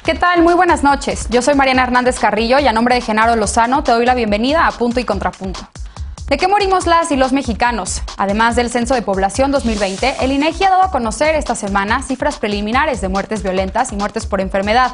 ¿Qué tal? Muy buenas noches. Yo soy Mariana Hernández Carrillo y a nombre de Genaro Lozano te doy la bienvenida a Punto y Contrapunto. ¿De qué morimos las y los mexicanos? Además del Censo de Población 2020, el INEGI ha dado a conocer esta semana cifras preliminares de muertes violentas y muertes por enfermedad.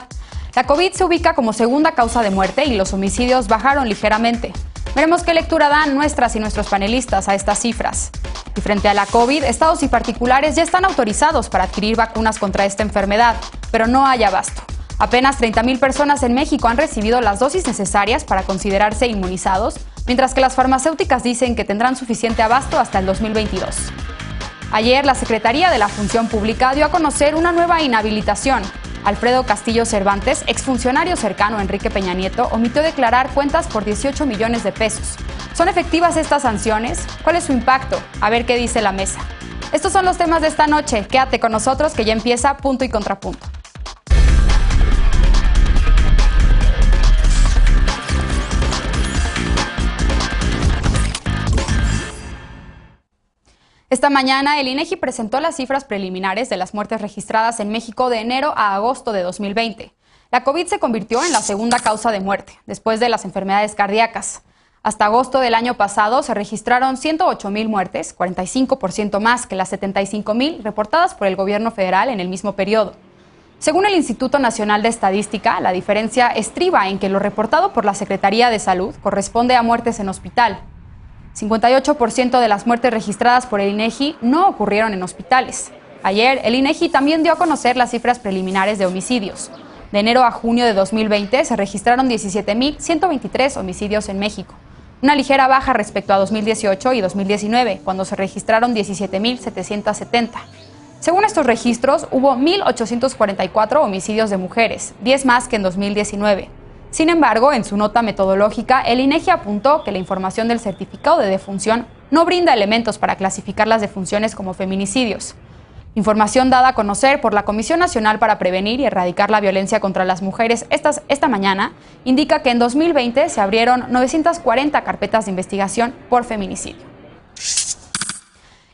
La COVID se ubica como segunda causa de muerte y los homicidios bajaron ligeramente. Veremos qué lectura dan nuestras y nuestros panelistas a estas cifras. Y frente a la COVID, estados y particulares ya están autorizados para adquirir vacunas contra esta enfermedad, pero no hay abasto. Apenas 30,000 personas en México han recibido las dosis necesarias para considerarse inmunizados, mientras que las farmacéuticas dicen que tendrán suficiente abasto hasta el 2022. Ayer, la Secretaría de la Función Pública dio a conocer una nueva inhabilitación. Alfredo Castillo Cervantes, exfuncionario cercano a Enrique Peña Nieto, omitió declarar cuentas por 18 millones de pesos. ¿Son efectivas estas sanciones? ¿Cuál es su impacto? A ver qué dice la mesa. Estos son los temas de esta noche. Quédate con nosotros que ya empieza Punto y Contrapunto. Esta mañana, el INEGI presentó las cifras preliminares de las muertes registradas en México de enero a agosto de 2020. La COVID se convirtió en la segunda causa de muerte, después de las enfermedades cardíacas. Hasta agosto del año pasado se registraron 108,000 muertes, 45% más que las 75,000 reportadas por el gobierno federal en el mismo periodo. Según el Instituto Nacional de Estadística, la diferencia estriba en que lo reportado por la Secretaría de Salud corresponde a muertes en hospital. 58% de las muertes registradas por el INEGI no ocurrieron en hospitales. Ayer, el INEGI también dio a conocer las cifras preliminares de homicidios. De enero a junio de 2020 se registraron 17,123 homicidios en México, una ligera baja respecto a 2018 y 2019, cuando se registraron 17,770. Según estos registros, hubo 1,844 homicidios de mujeres, 10 más que en 2019. Sin embargo, en su nota metodológica, el INEGI apuntó que la información del certificado de defunción no brinda elementos para clasificar las defunciones como feminicidios. Información dada a conocer por la Comisión Nacional para Prevenir y Erradicar la Violencia contra las Mujeres esta mañana indica que en 2020 se abrieron 940 carpetas de investigación por feminicidio.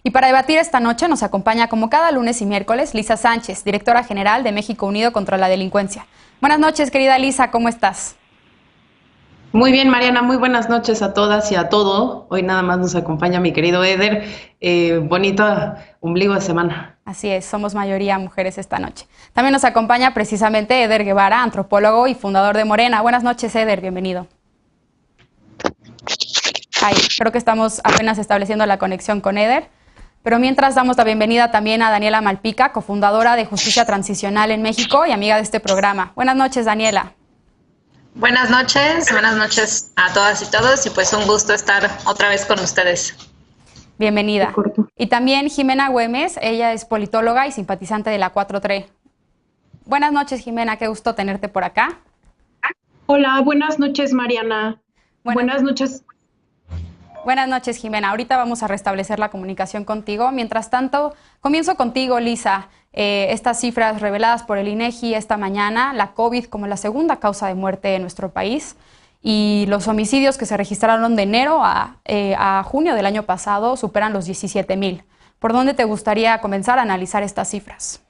Y para debatir esta noche nos acompaña como cada lunes y miércoles Lisa Sánchez, directora general de México Unido contra la Delincuencia. Buenas noches, querida Lisa, ¿cómo estás? Muy bien, Mariana, muy buenas noches a todas y a todo. Hoy nada más nos acompaña mi querido Eder. Bonito ombligo de semana. Así es, somos mayoría mujeres esta noche. También nos acompaña precisamente Eder Guevara, antropólogo y fundador de Morena. Buenas noches, Eder, bienvenido. Creo que estamos apenas estableciendo la conexión con Eder. Pero mientras damos la bienvenida también a Daniela Malpica, cofundadora de Justicia Transicional en México y amiga de este programa. Buenas noches, Daniela. Buenas noches a todas y todos y pues un gusto estar otra vez con ustedes. Bienvenida. Y también Jimena Güemes, ella es politóloga y simpatizante de la 4T. Buenas noches, Jimena, qué gusto tenerte por acá. Hola, buenas noches, Mariana. Buenas noches. Buenas noches, Jimena. Ahorita vamos a restablecer la comunicación contigo. Mientras tanto, comienzo contigo, Lisa. Estas cifras reveladas por el INEGI esta mañana, la COVID como la segunda causa de muerte en nuestro país y los homicidios que se registraron de enero a junio del año pasado superan los 17,000. ¿Por dónde te gustaría comenzar a analizar estas cifras?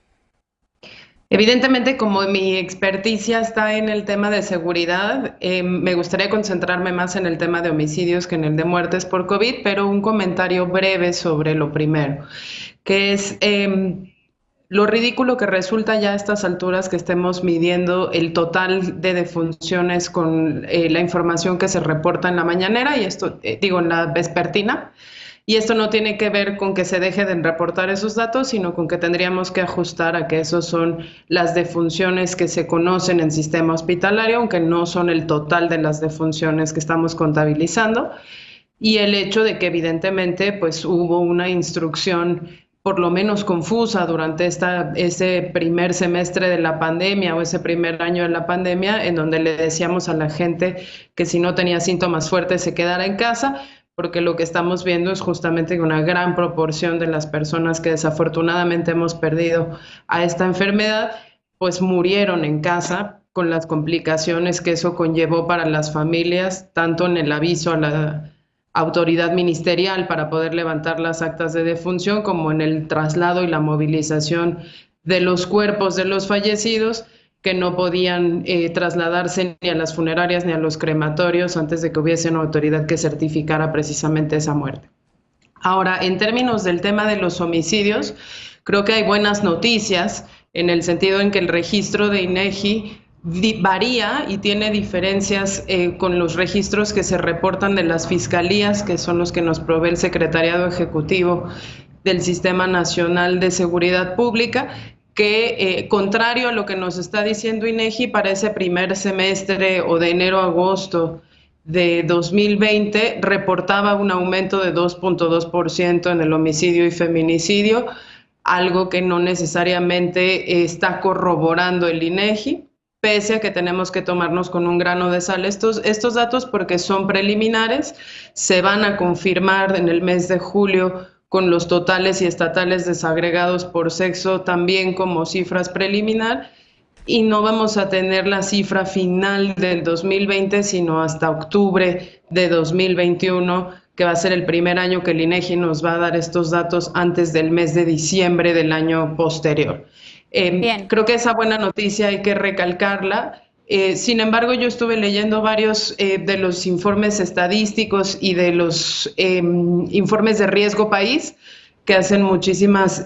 Evidentemente, como mi experticia está en el tema de seguridad, me gustaría concentrarme más en el tema de homicidios que en el de muertes por COVID, pero un comentario breve sobre lo primero, que es lo ridículo que resulta ya a estas alturas que estemos midiendo el total de defunciones con la información que se reporta en la mañanera, y esto, en la vespertina. Y esto no tiene que ver con que se deje de reportar esos datos, sino con que tendríamos que ajustar a que esos son las defunciones que se conocen en sistema hospitalario, aunque no son el total de las defunciones que estamos contabilizando. Y el hecho de que evidentemente pues hubo una instrucción por lo menos confusa durante ese primer semestre de la pandemia o ese primer año de la pandemia, en donde le decíamos a la gente que si no tenía síntomas fuertes se quedara en casa, porque lo que estamos viendo es justamente que una gran proporción de las personas que desafortunadamente hemos perdido a esta enfermedad, pues murieron en casa con las complicaciones que eso conllevó para las familias, tanto en el aviso a la autoridad ministerial para poder levantar las actas de defunción, como en el traslado y la movilización de los cuerpos de los fallecidos, que no podían trasladarse ni a las funerarias ni a los crematorios antes de que hubiese una autoridad que certificara precisamente esa muerte. Ahora, en términos del tema de los homicidios, creo que hay buenas noticias en el sentido en que el registro de INEGI varía y tiene diferencias con los registros que se reportan de las fiscalías, que son los que nos provee el Secretariado Ejecutivo del Sistema Nacional de Seguridad Pública, que contrario a lo que nos está diciendo INEGI, para ese primer semestre o de enero a agosto de 2020 reportaba un aumento de 2.2% en el homicidio y feminicidio, algo que no necesariamente está corroborando el INEGI, pese a que tenemos que tomarnos con un grano de sal estos datos porque son preliminares, se van a confirmar en el mes de julio con los totales y estatales desagregados por sexo también como cifras preliminar, y no vamos a tener la cifra final del 2020 sino hasta octubre de 2021, que va a ser el primer año que el INEGI nos va a dar estos datos antes del mes de diciembre del año posterior. Creo que esa buena noticia hay que recalcarla. Sin embargo, yo estuve leyendo varios de los informes estadísticos y de los informes de riesgo país que hacen muchísimas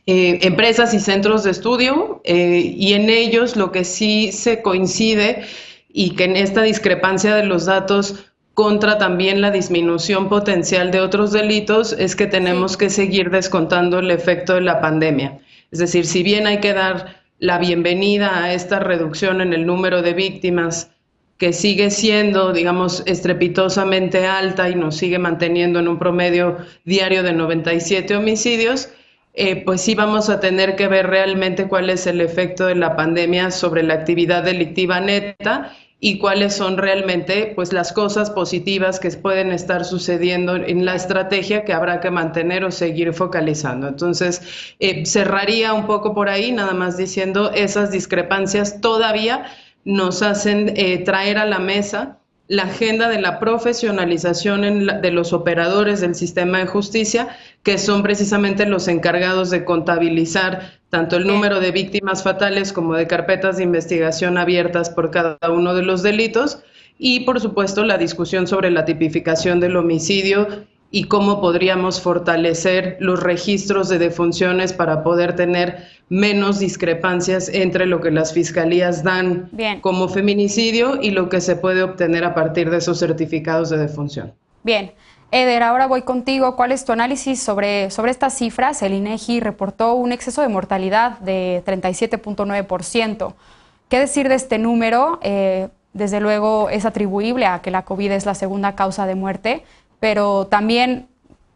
empresas y centros de estudio, y en ellos lo que sí se coincide, y que en esta discrepancia de los datos contra también la disminución potencial de otros delitos, es que tenemos que seguir descontando el efecto de la pandemia. Es decir, si bien hay que dar la bienvenida a esta reducción en el número de víctimas, que sigue siendo, digamos, estrepitosamente alta y nos sigue manteniendo en un promedio diario de 97 homicidios, pues sí vamos a tener que ver realmente cuál es el efecto de la pandemia sobre la actividad delictiva neta y cuáles son realmente pues las cosas positivas que pueden estar sucediendo en la estrategia que habrá que mantener o seguir focalizando. Entonces, cerraría un poco por ahí, nada más diciendo esas discrepancias todavía nos hacen traer a la mesa la agenda de la profesionalización de los operadores del sistema de justicia, que son precisamente los encargados de contabilizar tanto el número de víctimas fatales como de carpetas de investigación abiertas por cada uno de los delitos, y por supuesto la discusión sobre la tipificación del homicidio y cómo podríamos fortalecer los registros de defunciones para poder tener menos discrepancias entre lo que las fiscalías dan como feminicidio y lo que se puede obtener a partir de esos certificados de defunción. Bien. Eder, ahora voy contigo. ¿Cuál es tu análisis sobre estas cifras? El INEGI reportó un exceso de mortalidad de 37.9%. ¿Qué decir de este número? Desde luego es atribuible a que la COVID es la segunda causa de muerte, pero también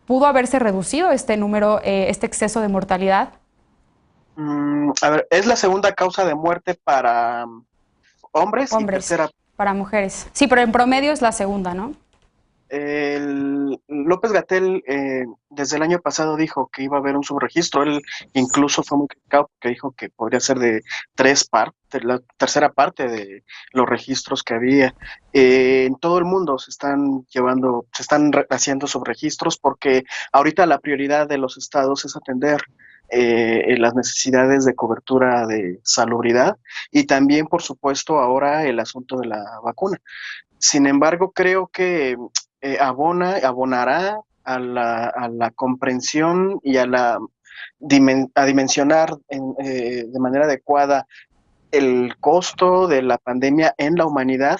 pudo haberse reducido este número, este exceso de mortalidad. A ver, es la segunda causa de muerte para hombres y tercera para mujeres. Sí, pero en promedio es la segunda, ¿no? López-Gatell desde el año pasado dijo que iba a haber un subregistro. Él incluso fue muy criticado porque dijo que podría ser de la tercera parte de los registros que había. En todo el mundo se están haciendo subregistros porque ahorita la prioridad de los estados es atender las necesidades de cobertura de salubridad y también, por supuesto, ahora el asunto de la vacuna. Sin embargo, creo que abonará a la comprensión y a dimensionar de manera adecuada el costo de la pandemia en la humanidad.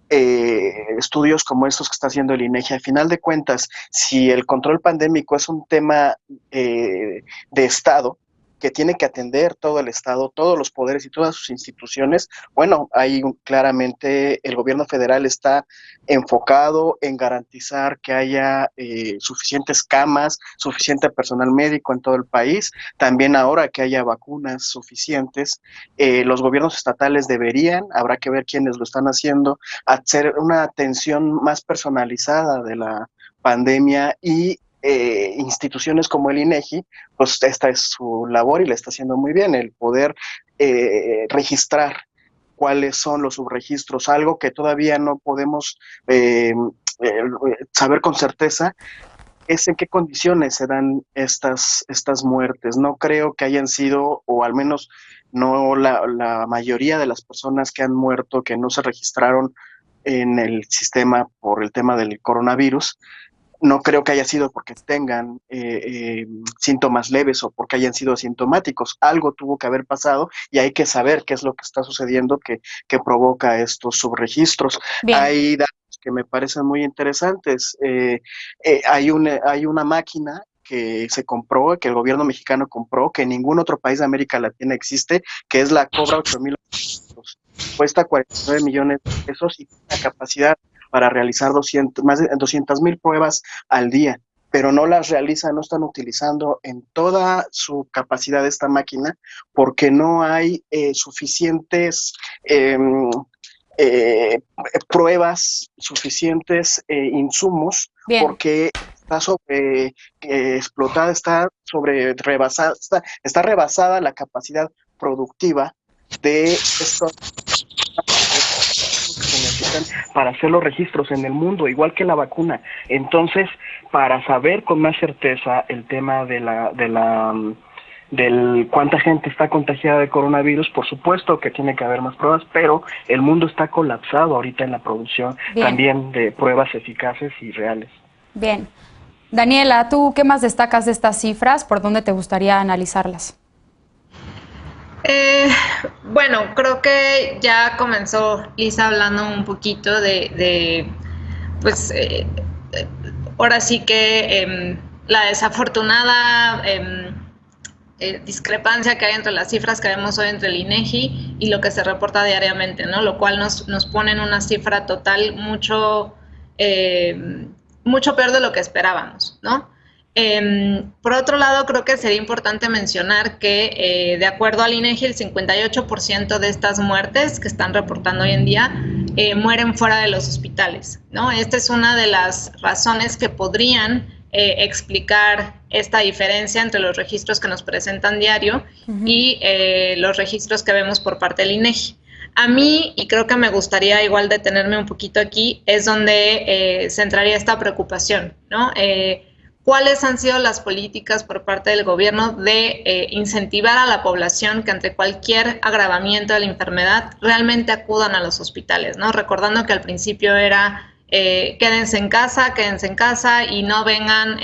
Estudios como estos que está haciendo el INEGI. Al final de cuentas, si el control pandémico es un tema de Estado, que tiene que atender todo el Estado, todos los poderes y todas sus instituciones, bueno, ahí claramente el gobierno federal está enfocado en garantizar que haya suficientes camas, suficiente personal médico en todo el país, también ahora que haya vacunas suficientes. Los gobiernos estatales habrá que ver quiénes lo están haciendo, hacer una atención más personalizada de la pandemia y instituciones como el INEGI, pues esta es su labor y la está haciendo muy bien, el poder registrar cuáles son los subregistros, algo que todavía no podemos saber con certeza, es en qué condiciones se dan estas muertes. No creo que hayan sido, o al menos no la mayoría de las personas que han muerto, que no se registraron en el sistema por el tema del coronavirus, no creo que haya sido porque tengan síntomas leves o porque hayan sido asintomáticos. Algo tuvo que haber pasado y hay que saber qué es lo que está sucediendo que provoca estos subregistros. Bien. Hay datos que me parecen muy interesantes. Hay una máquina que se compró, que el gobierno mexicano compró, que en ningún otro país de América Latina existe, que es la Cobra 8000. Cuesta 49 millones de pesos y tiene la capacidad para realizar más de 200,000 pruebas al día, pero no las realizan, no están utilizando en toda su capacidad esta máquina porque no hay suficientes pruebas, suficientes insumos. Bien. Porque está explotada, está rebasada la capacidad productiva de estos que se necesitan para hacer los registros en el mundo, igual que la vacuna. Entonces, para saber con más certeza el tema del cuánta gente está contagiada de coronavirus, por supuesto que tiene que haber más pruebas, pero el mundo está colapsado ahorita en la producción también de pruebas eficaces y reales. Bien. Daniela, ¿tú qué más destacas de estas cifras? ¿Por dónde te gustaría analizarlas? Bueno, creo que ya comenzó Lisa hablando un poquito pues, ahora sí que la desafortunada discrepancia que hay entre las cifras que vemos hoy entre el INEGI y lo que se reporta diariamente, ¿no? Lo cual nos pone en una cifra total mucho peor de lo que esperábamos, ¿no? Por otro lado, creo que sería importante mencionar que, de acuerdo al INEGI, el 58% de estas muertes que están reportando hoy en día mueren fuera de los hospitales, ¿no? Esta es una de las razones que podrían explicar esta diferencia entre los registros que nos presentan diario y los registros que vemos por parte del INEGI. A mí, y creo que me gustaría igual detenerme un poquito aquí, es donde centraría esta preocupación, ¿no? ¿Cuáles han sido las políticas por parte del gobierno de incentivar a la población que ante cualquier agravamiento de la enfermedad realmente acudan a los hospitales, ¿no? Recordando que al principio era quédense en casa y no vengan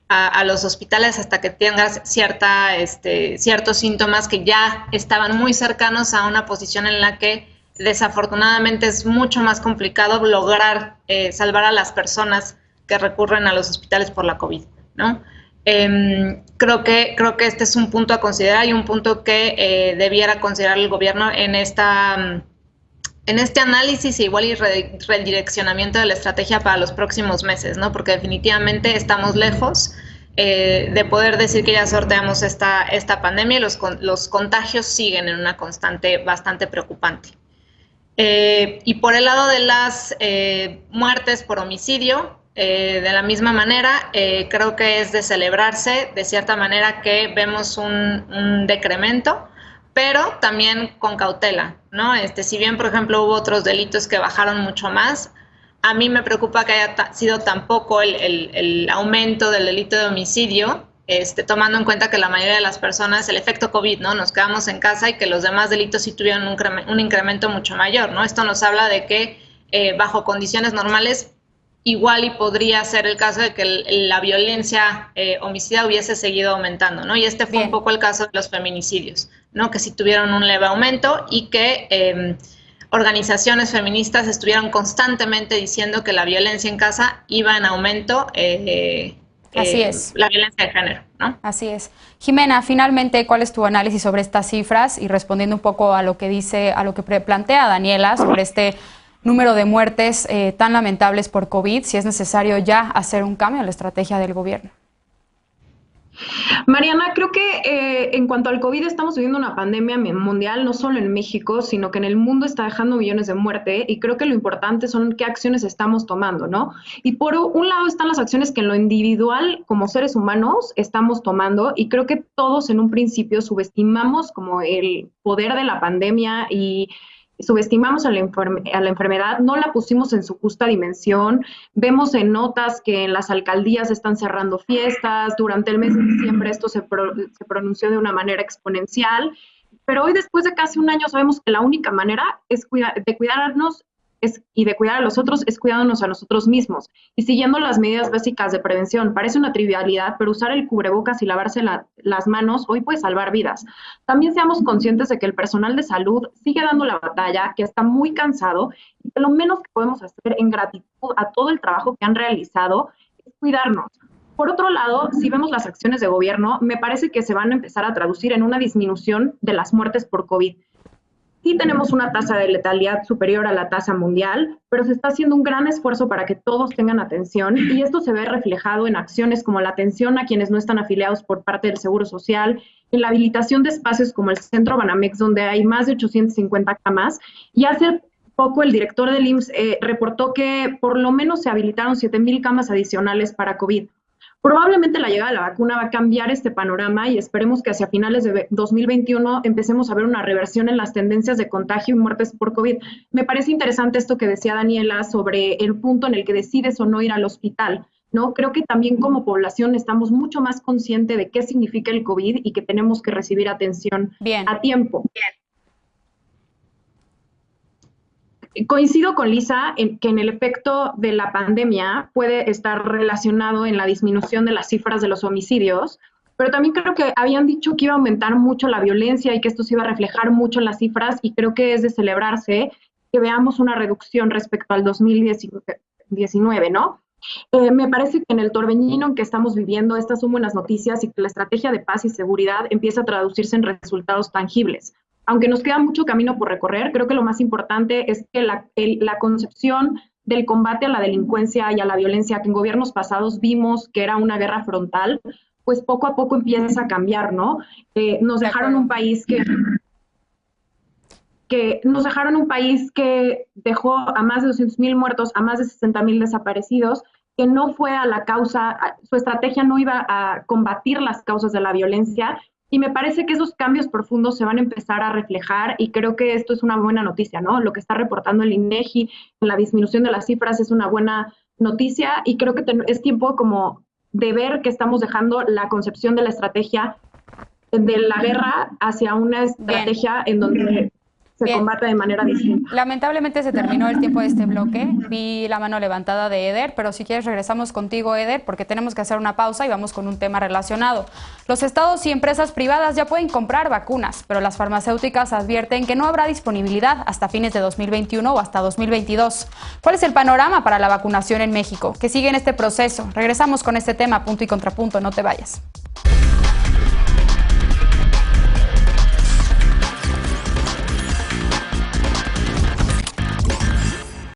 a los hospitales hasta que tengas ciertos síntomas que ya estaban muy cercanos a una posición en la que desafortunadamente es mucho más complicado lograr salvar a las personas que recurren a los hospitales por la COVID, ¿no? Creo que este es un punto a considerar y un punto que debiera considerar el gobierno en este análisis igual y redireccionamiento de la estrategia para los próximos meses, ¿no? Porque definitivamente estamos lejos de poder decir que ya sorteamos esta pandemia y los contagios siguen en una constante bastante preocupante. Y por el lado de las muertes por homicidio, de la misma manera, creo que es de celebrarse de cierta manera que vemos un decremento, pero también con cautela, ¿no? Si bien, por ejemplo, hubo otros delitos que bajaron mucho más, a mí me preocupa que haya sido tampoco el aumento del delito de homicidio, tomando en cuenta que la mayoría de las personas, el efecto COVID, ¿no? Nos quedamos en casa y que los demás delitos sí tuvieron un incremento mucho mayor, ¿no? Esto nos habla de que bajo condiciones normales igual y podría ser el caso de que la violencia homicida hubiese seguido aumentando, ¿no? Y fue un poco el caso de los feminicidios, ¿no? Que sí tuvieron un leve aumento y que organizaciones feministas estuvieron constantemente diciendo que la violencia en casa iba en aumento, Así es. La violencia de género, ¿no? Así es. Jimena, finalmente, ¿cuál es tu análisis sobre estas cifras? Y respondiendo un poco a lo que plantea Daniela sobre este número de muertes tan lamentables por COVID, si es necesario ya hacer un cambio en la estrategia del gobierno. Mariana, creo que en cuanto al COVID estamos viviendo una pandemia mundial, no solo en México, sino que en el mundo está dejando millones de muertes y creo que lo importante son qué acciones estamos tomando, ¿no? Y por un lado están las acciones que en lo individual, como seres humanos, estamos tomando y creo que todos en un principio subestimamos como el poder de la pandemia y subestimamos a la enfermedad, no la pusimos en su justa dimensión. Vemos en notas que en las alcaldías están cerrando fiestas, durante el mes de diciembre esto se pronunció de una manera exponencial, pero hoy, después de casi un año, sabemos que la única manera de cuidarnos y de cuidar a los otros es cuidándonos a nosotros mismos y siguiendo las medidas básicas de prevención. Parece una trivialidad, pero usar el cubrebocas y lavarse las manos hoy puede salvar vidas. También seamos conscientes de que el personal de salud sigue dando la batalla, que está muy cansado y que lo menos que podemos hacer en gratitud a todo el trabajo que han realizado es cuidarnos. Por otro lado, si vemos las acciones de gobierno, me parece que se van a empezar a traducir en una disminución de las muertes por COVID. Sí tenemos una tasa de letalidad superior a la tasa mundial, pero se está haciendo un gran esfuerzo para que todos tengan atención y esto se ve reflejado en acciones como la atención a quienes no están afiliados por parte del Seguro Social, en la habilitación de espacios como el Centro Banamex, donde hay más de 850 camas, y hace poco el director del IMSS reportó que por lo menos se habilitaron 7,000 camas adicionales para COVID. Probablemente la llegada de la vacuna va a cambiar este panorama y esperemos que hacia finales de 2021 empecemos a ver una reversión en las tendencias de contagio y muertes por COVID. Me parece interesante esto que decía Daniela sobre el punto en el que decides o no ir al hospital, ¿no? Creo que también como población estamos mucho más conscientes de qué significa el COVID y que tenemos que recibir atención a tiempo. Coincido con Lisa en que en el efecto de la pandemia puede estar relacionado en la disminución de las cifras de los homicidios, pero también creo que habían dicho que iba a aumentar mucho la violencia y que esto se iba a reflejar mucho en las cifras, y creo que es de celebrarse que veamos una reducción respecto al 2019, ¿no? Me parece que en el torbellino en que estamos viviendo estas son buenas noticias y que la estrategia de paz y seguridad empieza a traducirse en resultados tangibles. Aunque nos queda mucho camino por recorrer, creo que lo más importante es que la concepción del combate a la delincuencia y a la violencia que en gobiernos pasados vimos que era una guerra frontal, pues poco a poco empieza a cambiar, ¿no? Nos dejaron un país que dejó a más de 200,000 muertos, a más de 60,000 desaparecidos, que no fue a la causa, su estrategia no iba a combatir las causas de la violencia. Y me parece que esos cambios profundos se van a empezar a reflejar y creo que esto es una buena noticia, ¿no? Lo que está reportando el INEGI en la disminución de las cifras es una buena noticia y creo que es tiempo como de ver que estamos dejando la concepción de la estrategia de la guerra hacia una estrategia en donde se combate de manera distinta. Lamentablemente se terminó el tiempo de este bloque. Vi la mano levantada de Eder, pero si quieres regresamos contigo, Eder, porque tenemos que hacer una pausa y vamos con un tema relacionado. Los estados y empresas privadas ya pueden comprar vacunas, pero las farmacéuticas advierten que no habrá disponibilidad hasta fines de 2021 o hasta 2022. ¿Cuál es el panorama para la vacunación en México? ¿Qué sigue en este proceso? Regresamos con este tema, punto y contrapunto, no te vayas.